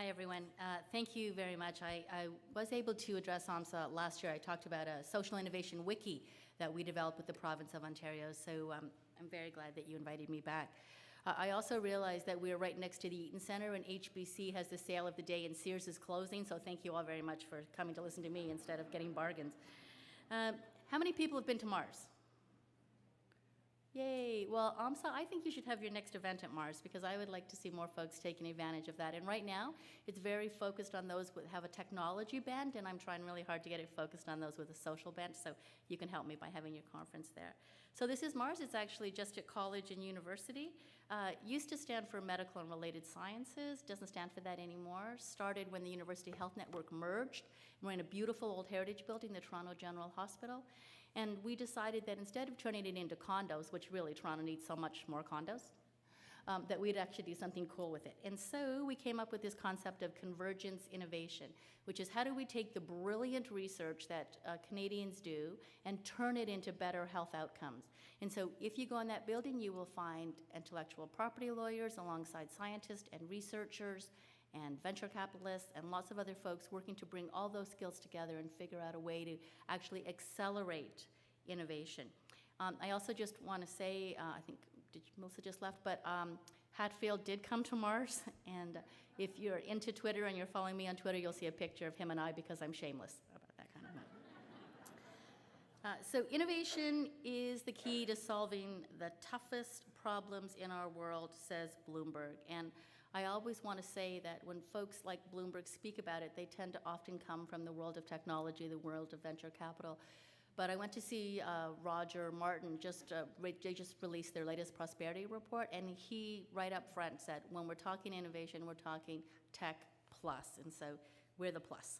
Hi, everyone. Thank you very much. I was able to address OMSSA last year. I talked about a social innovation wiki that we developed with the province of Ontario, so I'm very glad that you invited me back. I also realized that we are right next to the Eaton Centre, and HBC has the sale of the day, and Sears is closing, so thank you all very much for coming to listen to me instead of getting bargains. How many people have been to Mars? Yay. Well, OMSSA, I think you should have your next event at Mars because I would like to see more folks taking advantage of that. And right now, it's very focused on those who have a technology bent, and I'm trying really hard to get it focused on those with a social bent, so you can help me by having your conference there. So this is Mars. It's actually just at college and university. Used to stand for medical and related sciences. Doesn't stand for that anymore. Started when the University Health Network merged. We're in a beautiful old heritage building, the Toronto General Hospital. And we decided that instead of turning it into condos, which really Toronto needs so much more condos, that we'd actually do something cool with it. And so we came up with this concept of Convergence Innovation, which is how do we take the brilliant research that Canadians do and turn it into better health outcomes. And so if you go in that building, you will find intellectual property lawyers alongside scientists and researchers and venture capitalists and lots of other folks working to bring all those skills together and figure out a way to actually accelerate innovation. I also just want to say, I think Melissa just left, but Hatfield did come to Mars, and if you're into Twitter and you're following me on Twitter, you'll see a picture of him and I because I'm shameless about that kind of thing. So innovation is the key to solving the toughest problems in our world, says Bloomberg. And I always want to say that when folks like Bloomberg speak about it, they tend to often come from the world of technology, the world of venture capital. But I went to see Roger Martin, they just released their latest prosperity report, and he right up front said, when we're talking innovation, we're talking tech plus, and so we're the plus.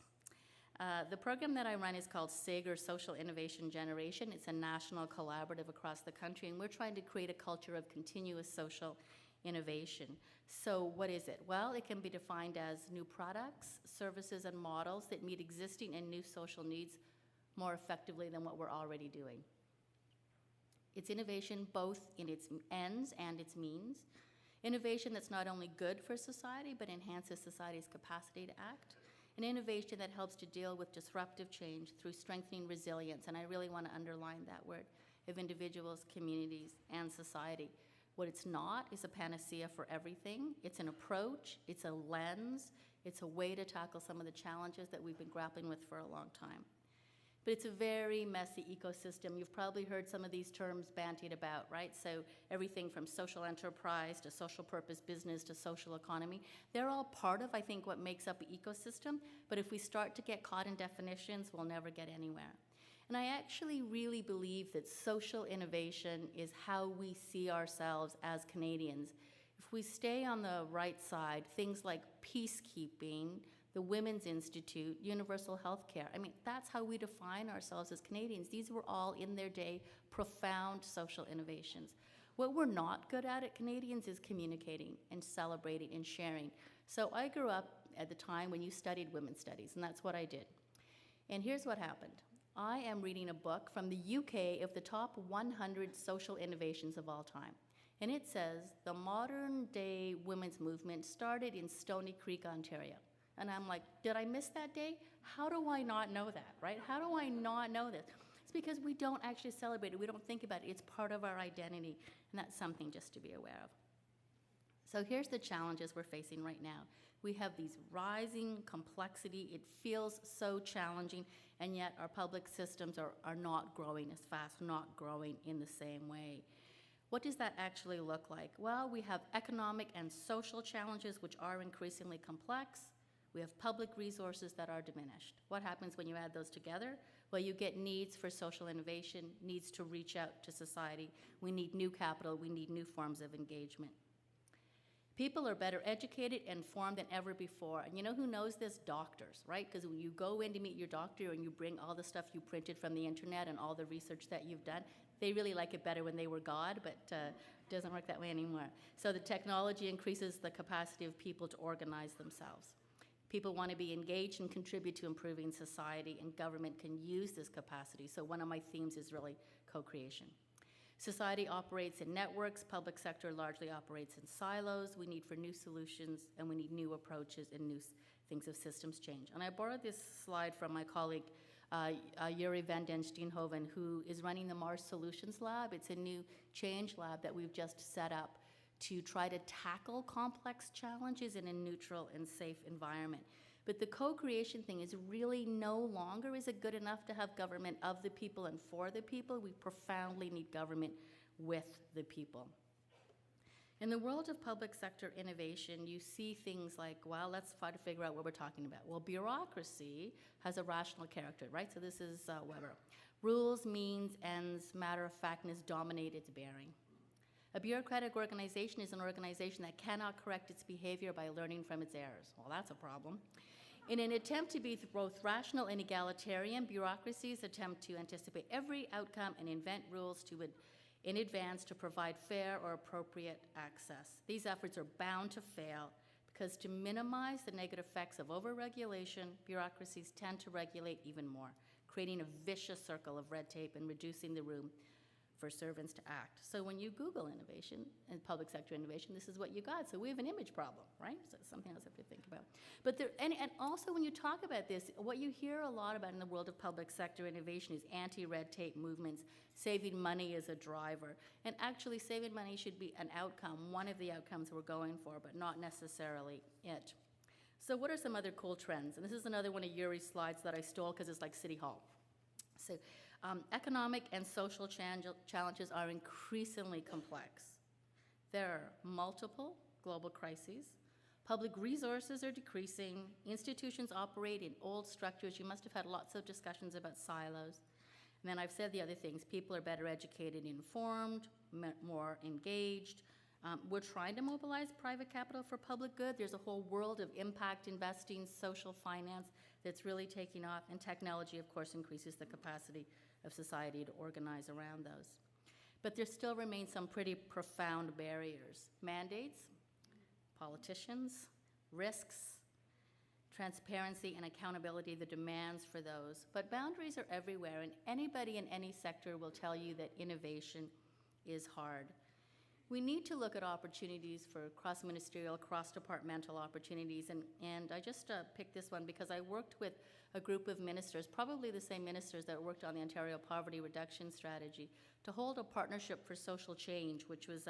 The program that I run is called SIG, or Social Innovation Generation. It's a national collaborative across the country, and we're trying to create a culture of continuous social innovation. So what is it? Well, it can be defined as new products, services, and models that meet existing and new social needs more effectively than what we're already doing. It's innovation both in its ends and its means. Innovation that's not only good for society, but enhances society's capacity to act. An innovation that helps to deal with disruptive change through strengthening resilience, and I really want to underline that word, of individuals, communities, and society. What it's not is a panacea for everything. It's an approach, it's a lens, it's a way to tackle some of the challenges that we've been grappling with for a long time. But it's a very messy ecosystem. You've probably heard some of these terms bandied about, right? So everything from social enterprise to social purpose business to social economy, they're all part of, I think, what makes up the ecosystem. But if we start to get caught in definitions, we'll never get anywhere. And I actually really believe that social innovation is how we see ourselves as Canadians. If we stay on the right side, things like peacekeeping, the Women's Institute, universal health care, I mean, that's how we define ourselves as Canadians. These were all, in their day, profound social innovations. What we're not good at Canadians is communicating and celebrating and sharing. So I grew up at the time when you studied women's studies, and that's what I did. And here's what happened. I am reading a book from the UK of the top 100 social innovations of all time. And it says the modern day women's movement started in Stony Creek, Ontario. And I'm like, did I miss that day? How do I not know that, right? How do I not know this? It's because we don't actually celebrate it. We don't think about it. It's part of our identity, and that's something just to be aware of. So here's the challenges we're facing right now. We have these rising complexity. It feels so challenging, and yet our public systems are not growing as fast, not growing in the same way. What does that actually look like? Well, we have economic and social challenges which are increasingly complex. We have public resources that are diminished. What happens when you add those together? Well, you get needs for social innovation, needs to reach out to society. We need new capital. We need new forms of engagement. People are better educated and informed than ever before. And you know who knows this? Doctors, right? Because when you go in to meet your doctor and you bring all the stuff you printed from the internet and all the research that you've done, they really like it better when they were God, but it doesn't work that way anymore. So the technology increases the capacity of people to organize themselves. People want to be engaged and contribute to improving society, and government can use this capacity. So one of my themes is really co-creation. Society operates in networks, public sector largely operates in silos. We need for new solutions, and we need new approaches and new things of systems change. And I borrowed this slide from my colleague, Yuri van den Steenhoven, who is running the Mars Solutions Lab. It's a new change lab that we've just set up to try to tackle complex challenges in a neutral and safe environment. But the co-creation thing is really no longer is it good enough to have government of the people and for the people. We profoundly need government with the people. In the world of public sector innovation, you see things like, well, let's try to figure out what we're talking about. Well, bureaucracy has a rational character, right? So this is Weber. Rules, means, ends, matter-of-factness dominate its bearing. A bureaucratic organization is an organization that cannot correct its behavior by learning from its errors. Well, that's a problem. In an attempt to be both rational and egalitarian, bureaucracies attempt to anticipate every outcome and invent rules in advance to provide fair or appropriate access. These efforts are bound to fail because to minimize the negative effects of overregulation, bureaucracies tend to regulate even more, creating a vicious circle of red tape and reducing the room for servants to act. So when you Google innovation and public sector innovation, this is what you got. So we have an image problem, right? So something else I have to think about. But there, and also when you talk about this, what you hear a lot about in the world of public sector innovation is anti-red tape movements, saving money as a driver. And actually saving money should be an outcome, one of the outcomes we're going for, but not necessarily it. So what are some other cool trends? And this is another one of Yuri's slides that I stole because it's like City Hall. So economic and social challenges are increasingly complex. There are multiple global crises. Public resources are decreasing. Institutions operate in old structures. You must have had lots of discussions about silos. And then I've said the other things. People are better educated, informed, more engaged. We're trying to mobilize private capital for public good. There's a whole world of impact investing, social finance that's really taking off, and technology, of course, increases the capacity of society to organize around those. But there still remain some pretty profound barriers. Mandates, politicians, risks, transparency and accountability, the demands for those. But boundaries are everywhere, and anybody in any sector will tell you that innovation is hard. We need to look at opportunities for cross-ministerial, cross-departmental opportunities, and I just picked this one because I worked with a group of ministers, probably the same ministers that worked on the Ontario Poverty Reduction Strategy, to hold a partnership for social change, which was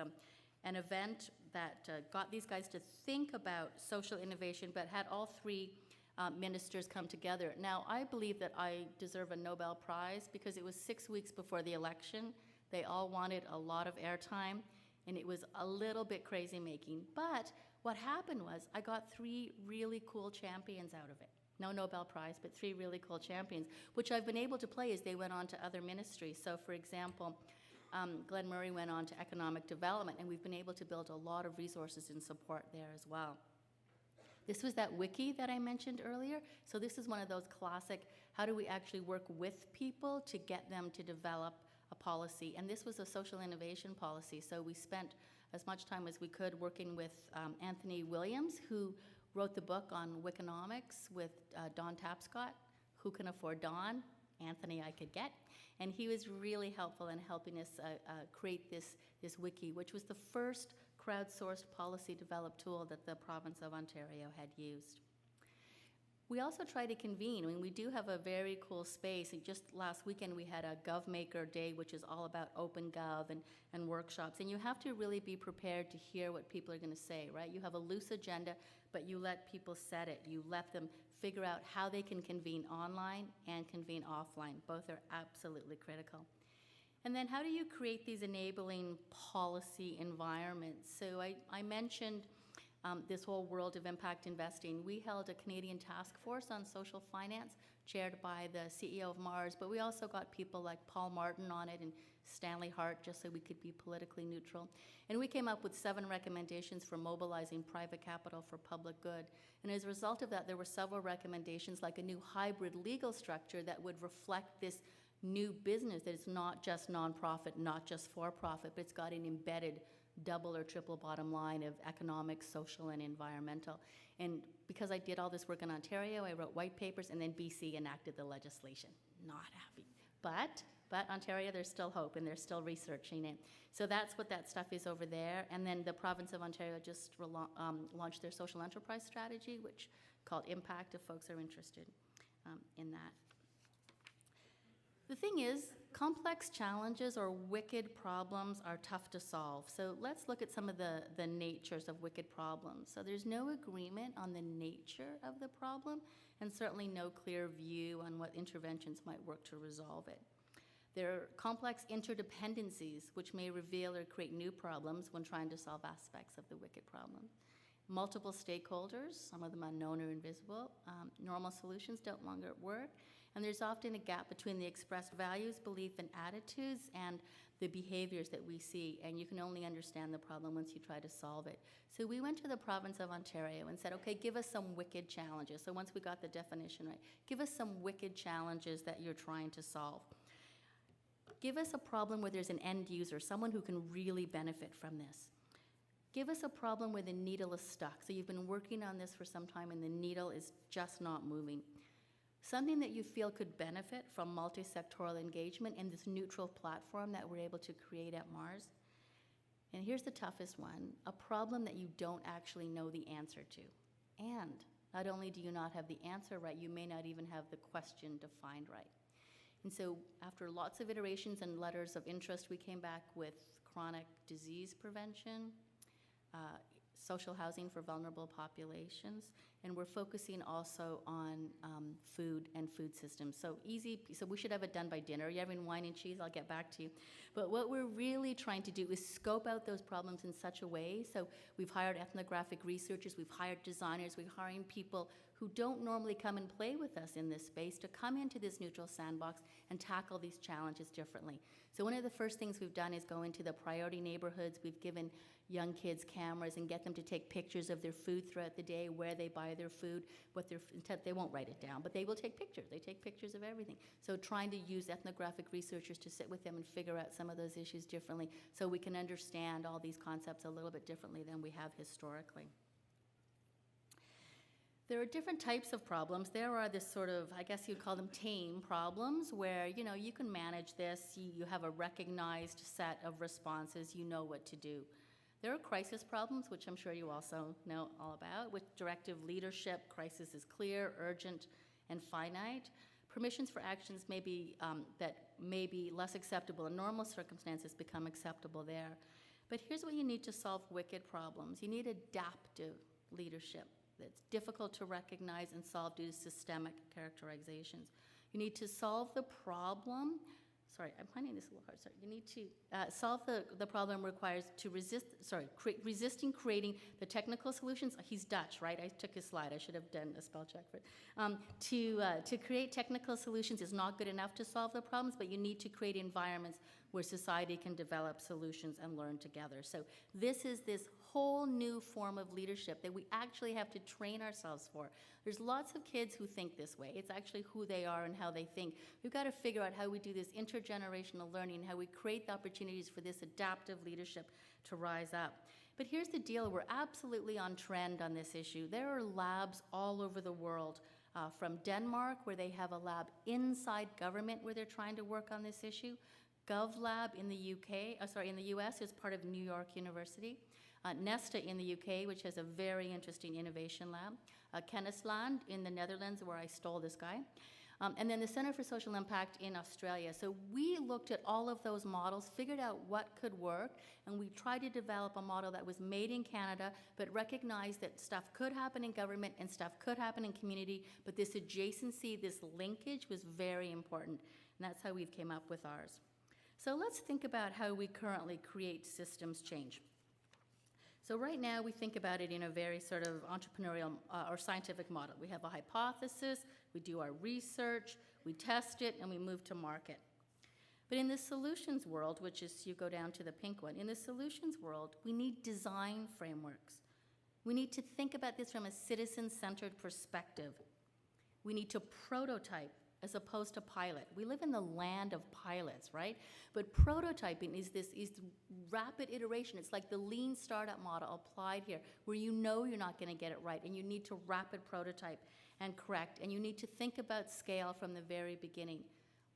an event that got these guys to think about social innovation, but had all three ministers come together. Now, I believe that I deserve a Nobel Prize because it was 6 weeks before the election. They all wanted a lot of airtime, and it was a little bit crazy making. But what happened was I got 3 really cool champions out of it. No Nobel Prize, but 3 really cool champions, which I've been able to play as they went on to other ministries. So for example, Glenn Murray went on to economic development, and we've been able to build a lot of resources and support there as well. This was that wiki that I mentioned earlier. So this is one of those classic, how do we actually work with people to get them to develop a policy? And this was a social innovation policy. So we spent as much time as we could working with Anthony Williams, who wrote the book on Wiconomics with Don Tapscott. Who can afford Don? Anthony I could get. And he was really helpful in helping us create this wiki, which was the first crowdsourced policy developed tool that the province of Ontario had used. We also try to convene. I mean, we do have a very cool space. And just last weekend we had a GovMaker Day, which is all about open gov and workshops. And you have to really be prepared to hear what people are going to say, right? You have a loose agenda, but you let people set it. You let them figure out how they can convene online and convene offline. Both are absolutely critical. And then how do you create these enabling policy environments? So I mentioned this whole world of impact investing. We held a Canadian task force on social finance, chaired by the CEO of Mars, but we also got people like Paul Martin on it and Stanley Hart, just so we could be politically neutral. And we came up with 7 recommendations for mobilizing private capital for public good. And as a result of that, there were several recommendations, like a new hybrid legal structure that would reflect this new business, that it's not just nonprofit, not just for-profit, but it's got an embedded double or triple bottom line of economic, social, and environmental. And because I did all this work in Ontario, I wrote white papers, and then BC enacted the legislation. Not happy. But But Ontario, there's still hope, and they're still researching it. So that's what that stuff is over there. And then the province of Ontario just launched their social enterprise strategy, which called Impact, if folks are interested in that. The thing is, complex challenges or wicked problems are tough to solve. So let's look at some of the natures of wicked problems. So there's no agreement on the nature of the problem, and certainly no clear view on what interventions might work to resolve it. There are complex interdependencies which may reveal or create new problems when trying to solve aspects of the wicked problem. Multiple stakeholders, some of them unknown or invisible, normal solutions don't longer work, and there's often a gap between the expressed values, belief, and attitudes and the behaviors that we see, and you can only understand the problem once you try to solve it. So we went to the province of Ontario and said, okay, give us some wicked challenges. So once we got the definition right, give us some wicked challenges that you're trying to solve. Give us a problem where there's an end user, someone who can really benefit from this. Give us a problem where the needle is stuck. So you've been working on this for some time and the needle is just not moving. Something that you feel could benefit from multi-sectoral engagement in this neutral platform that we're able to create at Mars. And here's the toughest one, a problem that you don't actually know the answer to. And not only do you not have the answer right, you may not even have the question defined right. And so after lots of iterations and letters of interest, we came back with chronic disease prevention, social housing for vulnerable populations, and we're focusing also on food and food systems. So easy, so we should have it done by dinner. You're having wine and cheese, I'll get back to you. But what we're really trying to do is scope out those problems in such a way, so we've hired ethnographic researchers, we've hired designers, we're hiring people who don't normally come and play with us in this space to come into this neutral sandbox and tackle these challenges differently. So one of the first things we've done is go into the priority neighborhoods. We've given young kids cameras and get them to take pictures of their food throughout the day, where they buy their food, what their intent. They won't write it down, but they will take pictures. They take pictures of everything. So trying to use ethnographic researchers to sit with them and figure out some of those issues differently so we can understand all these concepts a little bit differently than we have historically. There are different types of problems. There are this sort of, I guess you'd call them tame problems, where you can manage this, you have a recognized set of responses, you know what to do. There are crisis problems, which I'm sure you also know all about. With directive leadership, crisis is clear, urgent, and finite. Permissions for actions may be, that may be less acceptable in normal circumstances become acceptable there. But here's what you need to solve wicked problems. You need adaptive leadership that's difficult to recognize and solve due to systemic characterizations. You need to solve the problem. Sorry, I'm finding this a little hard. Sorry, you need to solve the problem requires to resisting creating the technical solutions. He's Dutch, right? I took his slide. I should have done a spell check for it. To create technical solutions is not good enough to solve the problems, but you need to create environments where society can develop solutions and learn together. So this is this whole new form of leadership that we actually have to train ourselves for. There's lots of kids who think this way. It's actually who they are and how they think. We've got to figure out how we do this intergenerational learning, how we create the opportunities for this adaptive leadership to rise up. But here's the deal, we're absolutely on trend on this issue. There are labs all over the world, from Denmark, where they have a lab inside government where they're trying to work on this issue. GovLab in the in the US is part of New York University. Nesta in the UK, which has a very interesting innovation lab. Kennisland in the Netherlands, where I stole this guy. And then the Center for Social Impact in Australia. So we looked at all of those models, figured out what could work, and we tried to develop a model that was made in Canada, but recognized that stuff could happen in government and stuff could happen in community, but this adjacency, this linkage was very important, and that's how we've came up with ours. So let's think about how we currently create systems change. So right now we think about it in a very sort of entrepreneurial or scientific model. We have a hypothesis, we do our research, we test it, and we move to market. But in the solutions world, which is, you go down to the pink one, in the solutions world, we need design frameworks. We need to think about this from a citizen-centered perspective. We need to prototype as opposed to pilot. We live in the land of pilots, right? But prototyping is rapid iteration. It's like the lean startup model applied here, where you know you're not gonna get it right, and you need to rapid prototype and correct, and you need to think about scale from the very beginning.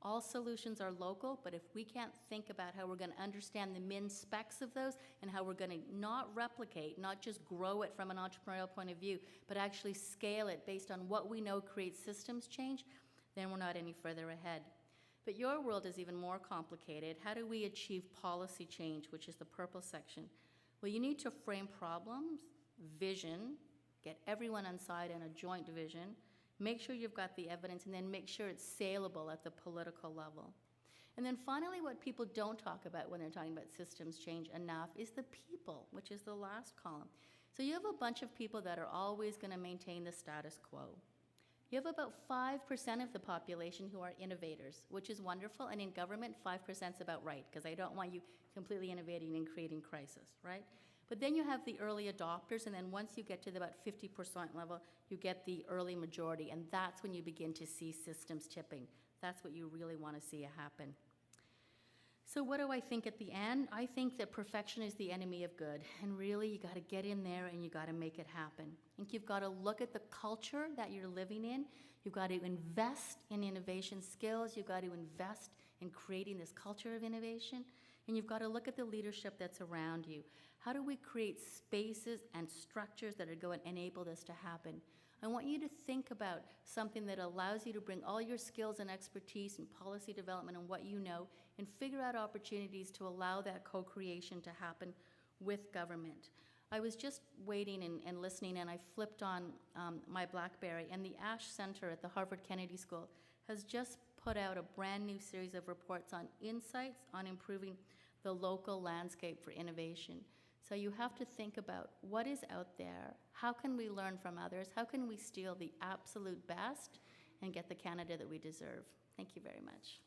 All solutions are local, but if we can't think about how we're going to understand the min specs of those and how we're going to not replicate, not just grow it from an entrepreneurial point of view, but actually scale it based on what we know creates systems change, then we're not any further ahead. But your world is even more complicated. How do we achieve policy change, which is the purple section? Well, you need to frame problems, vision, get everyone on side in a joint vision, make sure you've got the evidence, and then make sure it's saleable at the political level. And then finally, what people don't talk about when they're talking about systems change enough is the people, which is the last column. So you have a bunch of people that are always going to maintain the status quo. You have about 5% of the population who are innovators, which is wonderful, and in government, 5% is about right, because I don't want you completely innovating and creating crisis, right? But then you have the early adopters, and then once you get to the about 50% level, you get the early majority, and that's when you begin to see systems tipping. That's what you really want to see happen. So what do I think at the end? I think that perfection is the enemy of good, and really you got to get in there and you got to make it happen. I think you've got to look at the culture that you're living in. You've got to invest in innovation skills. You've got to invest in creating this culture of innovation, and you've got to look at the leadership that's around you. How do we create spaces and structures that are going to enable this to happen? I want you to think about something that allows you to bring all your skills and expertise and policy development and what you know and figure out opportunities to allow that co-creation to happen with government. I was just waiting and listening, and I flipped on my BlackBerry, and the Ash Center at the Harvard Kennedy School has just put out a brand new series of reports on insights on improving the local landscape for innovation. So you have to think about what is out there, how can we learn from others, how can we steal the absolute best and get the Canada that we deserve. Thank you very much.